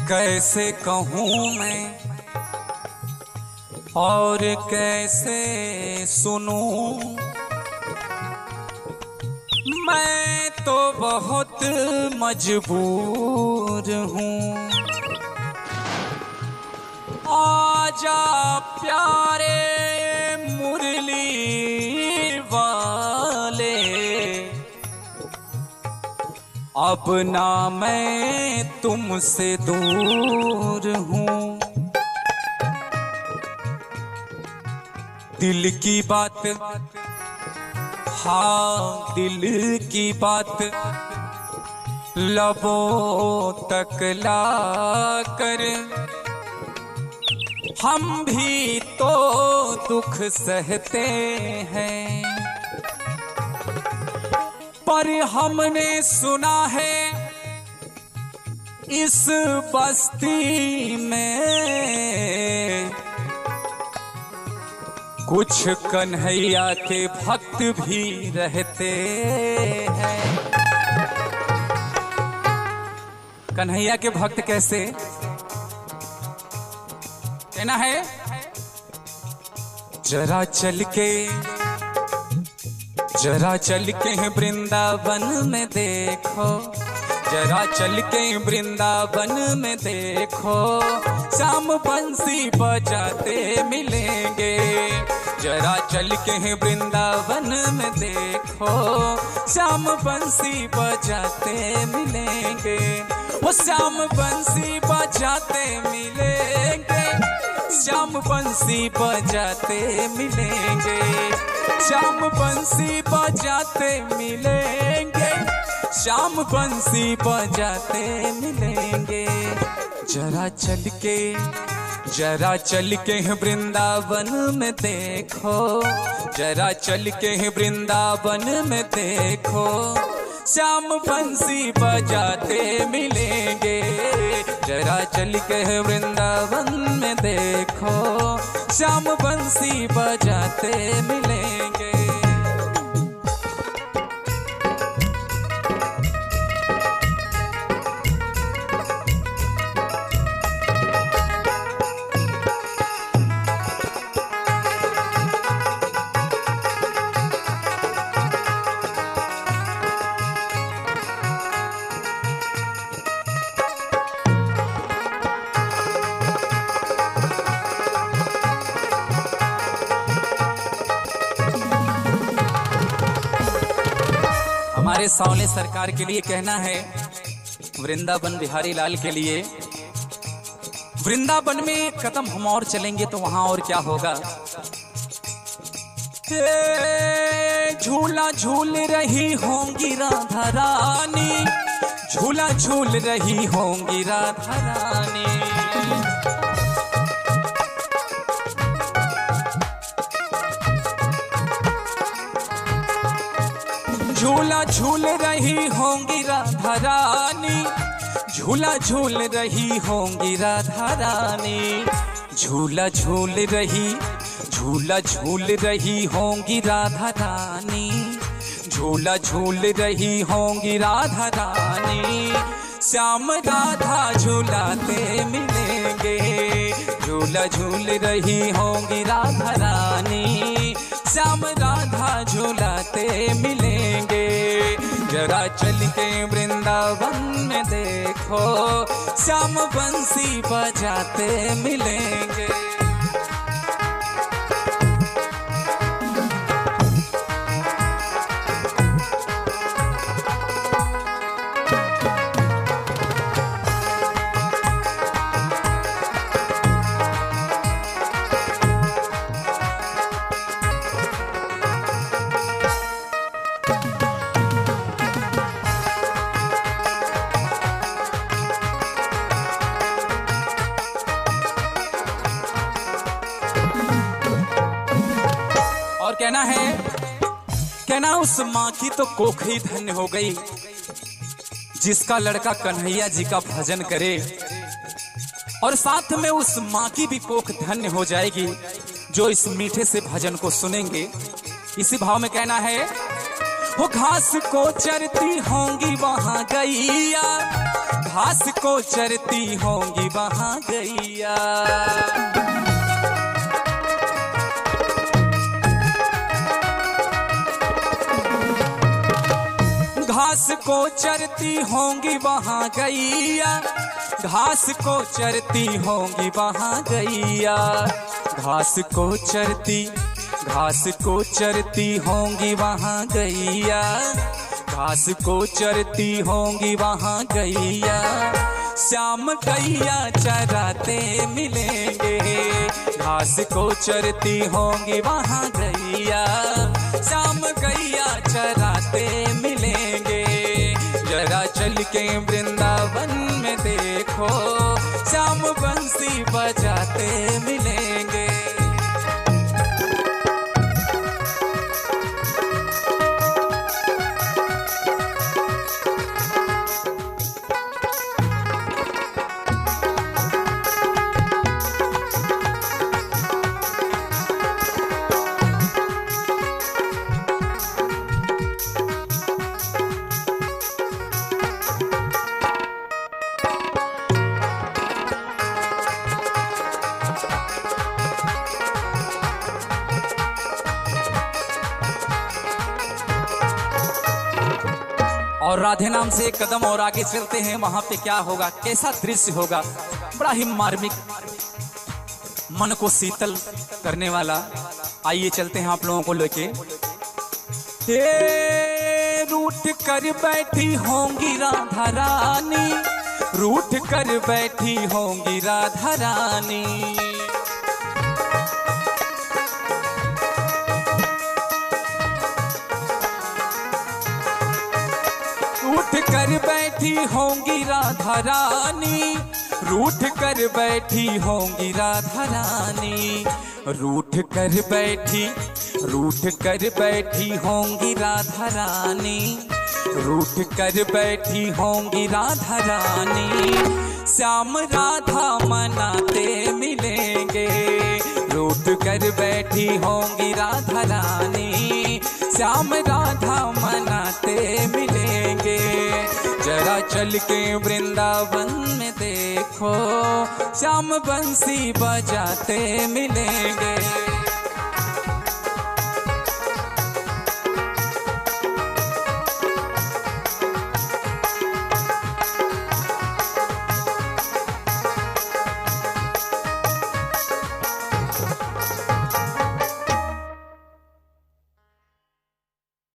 कैसे कहूँ मैं और कैसे सुनूं, मैं तो बहुत मजबूर हूँ। आजा प्यारे मुरली वाले, अब ना मैं तुमसे दूर हूँ। दिल की बात, हाँ दिल की बात लबों तक ला कर, हम भी तो दुख सहते हैं। पर हमने सुना है इस बस्ती में कुछ कन्हैया के भक्त भी रहते हैं। कन्हैया के भक्त कैसे कहना है, जरा चल के वृंदावन में देखो, जरा चल के वृंदावन में देखो, श्याम बंसी बजाते मिलेंगे। जरा चल के वृंदावन में देखो, श्याम बंसी बजाते मिलेंगे। वो श्याम बंसी बजाते मिलेंगे, श्याम बंसी बजाते मिलेंगे, श्याम बंसी बजाते मिलेंगे, श्याम बंसी बजाते मिलेंगे। जरा चल के वृंदावन में देखो, जरा चल के वृंदावन में देखो, श्याम बंसी बजाते मिलेंगे। जरा चल के वृंदावन में देखो, श्याम बंसी बजाते मिलेंगे। हमारे सावले सरकार के लिए कहना है, वृंदावन बिहारी लाल के लिए, वृंदावन में एक कदम हम और चलेंगे तो वहां और क्या होगा। झूला झूल रही होंगी राधा रानी, झूला झूल रही होंगी राधा रानी। झूला झूल रही होंगी राधा रानी, झूला झूल रही होंगी राधा रानी। झूला झूल रही होंगी राधा रानी, झूला झूल रही होंगी राधा रानी। श्याम राधा झूलाते मिलेंगे, झूला झूल रही होंगी राधा रानी, श्याम राधा झूलाते मिलेंगे। जरा चल के वृंदावन में देखो, श्याम बंसी बजाते मिलेंगे। कहना उस माँ की तो कोख ही धन्य हो गई जिसका लड़का कन्हैया जी का भजन करे, और साथ में उस माँ की भी कोख धन्य हो जाएगी जो इस मीठे से भजन को सुनेंगे। इसी भाव में कहना है, वो घास को चरती होंगी वहां गैया, घास को चरती होंगी वहां गैया। घास को चरती होंगी वहां गैया, घास को चरती होंगी वहां गैया। घास को चरती, घास को चरती होंगी वहां गैया, घास को चरती होंगी वहां गैया। श्याम गैया चराते मिलेंगे, घास को चरती होंगी वहां गैया, श्याम गैया चराते मिलेंगे। जरा चल के वृंदावन में देखो, श्याम बंसी बजाते मिलेंगे। और राधे नाम से एक कदम और आगे चलते हैं, वहां पे क्या होगा, कैसा दृश्य होगा, बड़ा ही मार्मिक, मन को शीतल करने वाला। आइए चलते हैं आप लोगों को लेके। रूठ कर बैठी होंगी राधा रानी, रूठ कर बैठी होंगी राधा रानी। रूठ कर बैठी होंगी राधा रानी, रूठ कर बैठी होंगी राधा रानी। रूठ कर बैठी, रूठ कर बैठी होंगी राधा रानी, रूठ कर बैठी होंगी राधा रानी। श्याम राधा मनाते मिलेंगे, रूठ कर बैठी होंगी राधा रानी, श्याम राधा मनाते मिलेंगे। जरा चल के वृंदावन में देखो, श्याम बंसी बजाते मिलेंगे।